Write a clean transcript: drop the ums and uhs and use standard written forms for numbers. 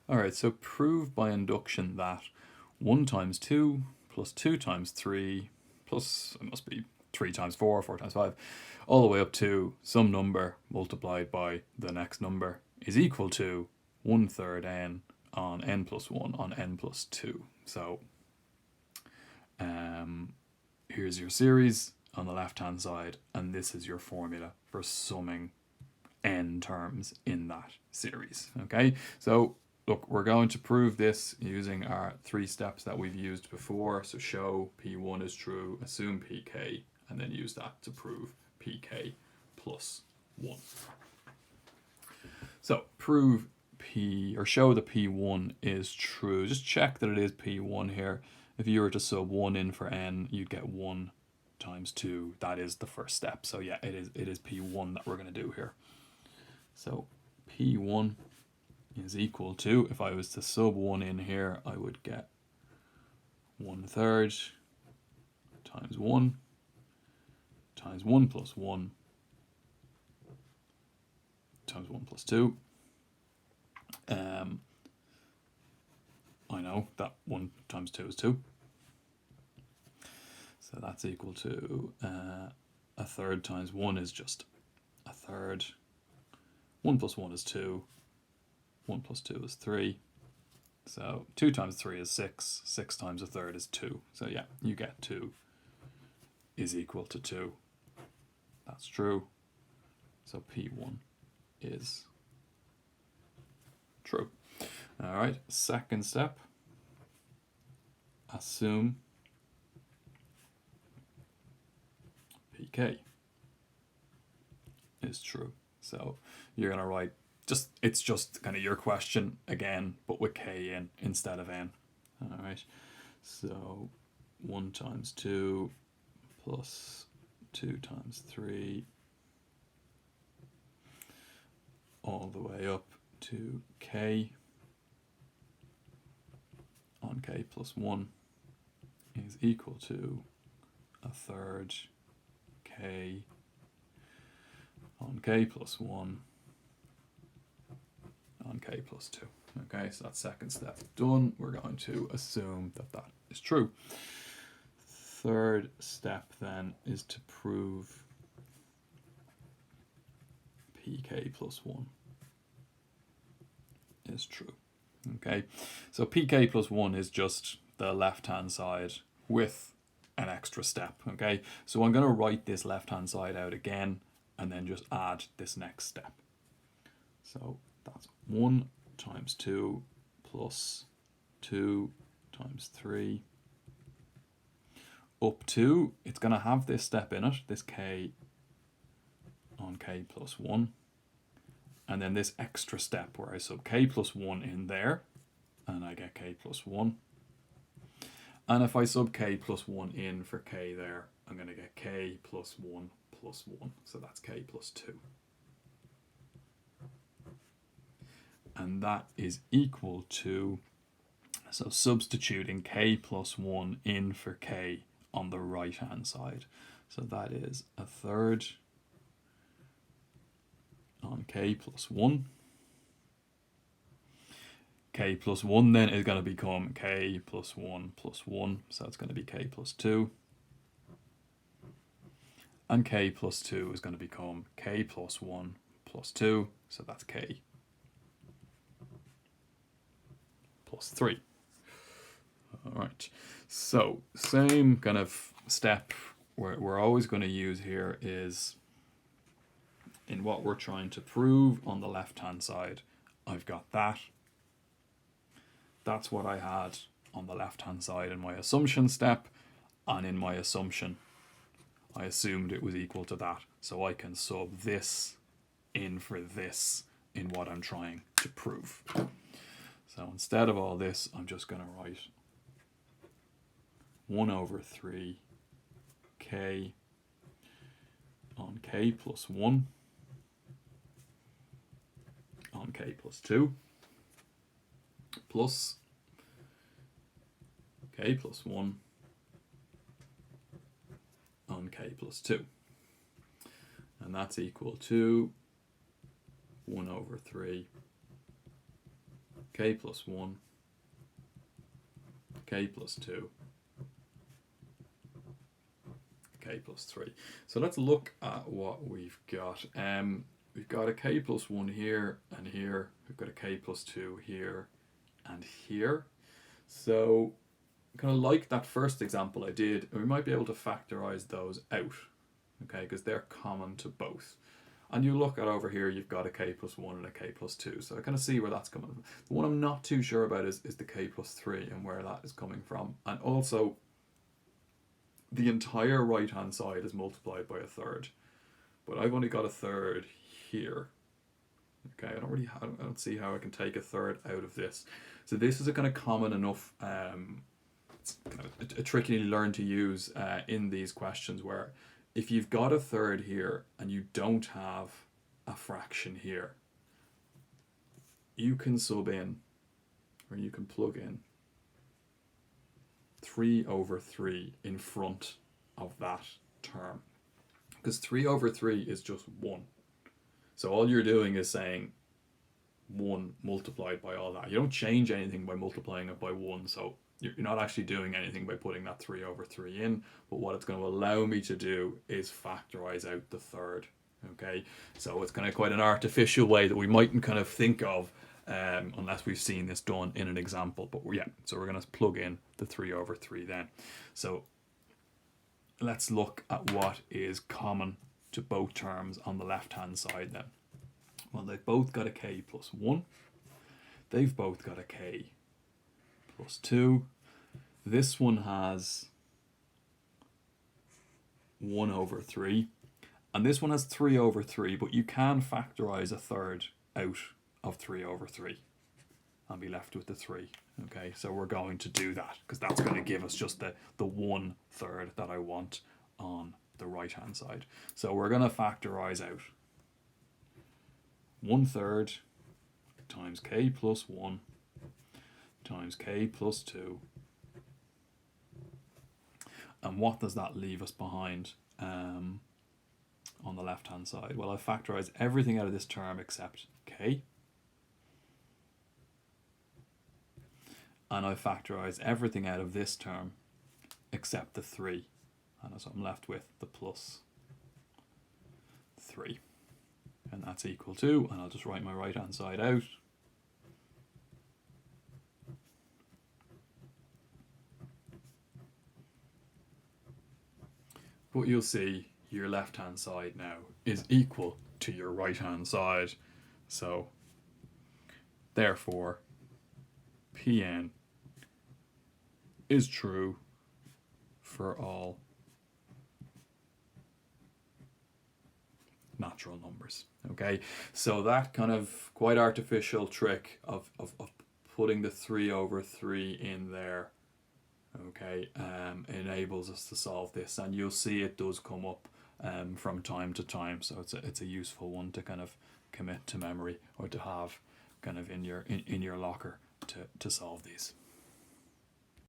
Alright, so prove by induction that 1 times 2 plus 2 times 3 plus, it must be 3 times 4, 4 times 5, all the way up to some number multiplied by the next number is equal to 1/3 n on n plus 1 on n plus 2. So here's your series on the left hand side, and this is your formula for summing n terms in that series. Okay, so look, we're going to prove this using our 3 steps that we've used before. So show P1 is true, assume PK, and then use that to prove PK plus 1. So prove show that P1 is true. Just check that it is P1 here. If you were to sub 1 in for n, you'd get 1 times 2. That is the first step. So yeah, it is P1 that we're going to do here. So P1 is equal to, if I was to sub 1 in here, I would get 1/3 times 1 times 1 plus 1 times 1 plus 2. I know that 1 times 2 is 2. So that's equal to 1/3 times 1 is just 1/3. 1 plus 1 is 2. 1 plus 2 is 3. So 2 times 3 is 6. 6 times 1/3 is 2. So yeah, you get 2 is equal to 2. That's true. So P1 is true. All right, second step. Assume PK is true. So you're going to write it's just kind of your question again, but with K in instead of N. All right, so 1 times 2 plus 2 times 3 all the way up to K on K plus 1 is equal to 1/3 K on K plus 1 on K plus 2. Okay, so that second step done. We're going to assume that that is true. Third step then is to prove PK plus 1 is true. Okay, so PK plus 1 is just the left hand side with an extra step. Okay, so I'm going to write this left hand side out again and then just add this next step. So that's 1 times 2 plus 2 times 3 up to, it's going to have this step in it, this K on K plus 1, and then this extra step where I sub K plus 1 in there and I get K plus 1. And if I sub K plus 1 in for K there, I'm going to get K plus 1 plus 1. So that's K plus 2. And that is equal to, so substituting K plus 1 in for K on the right hand side. So that is 1/3 on K plus 1. K plus 1 then is going to become K plus 1 plus 1. So it's going to be K plus 2. And K plus 2 is going to become K plus 1 plus 2. So that's K plus 3. All right, so same kind of step we're always going to use here is in what we're trying to prove on the left hand side. I've got that. That's what I had on the left hand side in my assumption step, and in my assumption I assumed it was equal to that, so I can sub this in for this in what I'm trying to prove. So instead of all this, I'm just going to write 1/3 K on K plus 1 on K plus 2 plus K plus 1 on K plus 2. And that's equal to 1/3 k plus 1, k plus 2, k plus 3. So let's look at what we've got. We've got a k plus 1 here and here. We've got a k plus 2 here and here. So kind of like that first example I did, we might be able to factorize those out, okay, because they're common to both. And you look at over here, you've got a k plus 1 and a k plus 2. So I kind of see where that's coming from. The one I'm not too sure about is the k plus 3 and where that is coming from. And also, the entire right-hand side is multiplied by a third. But I've only got a third here. Okay, I don't see how I can take a third out of this. So this is a kind of common enough, it's kind of a trick you need to learn to use in these questions, where if you've got a third here and you don't have a fraction here, you can sub in, or you can plug in 3 over 3 in front of that term. Because 3 over 3 is just 1. So all you're doing is saying 1 multiplied by all that. You don't change anything by multiplying it by 1. So you're not actually doing anything by putting that 3 over 3 in. But what it's going to allow me to do is factorize out the third. Okay, so it's kind of quite an artificial way that we mightn't kind of think of unless we've seen this done in an example. But yeah, so we're going to plug in the 3 over 3 then. So let's look at what is common to both terms on the left hand side then. Well, they've both got a k plus 1. They've both got a k plus 2. This one has 1 over 3. And this one has 3 over 3, but you can factorize a third out of 3 over 3 and be left with the 3. Okay, so we're going to do that because that's going to give us just the 1 third that I want on the right hand side. So we're going to factorize out 1 third times k plus 1 times k plus 2. And what does that leave us behind on the left hand side? Well, I've factorized everything out of this term except k. And I factorize everything out of this term except the 3. And so I'm left with the plus 3. And that's equal to, and I'll just write my right hand side out. But you'll see your left hand side now is equal to your right hand side. So therefore, Pn is true for all natural numbers. Okay, so that kind of quite artificial trick of putting the 3 over 3 in there, okay, enables us to solve this, and you'll see it does come up from time to time. So it's a useful one to kind of commit to memory or to have kind of in your locker to solve these.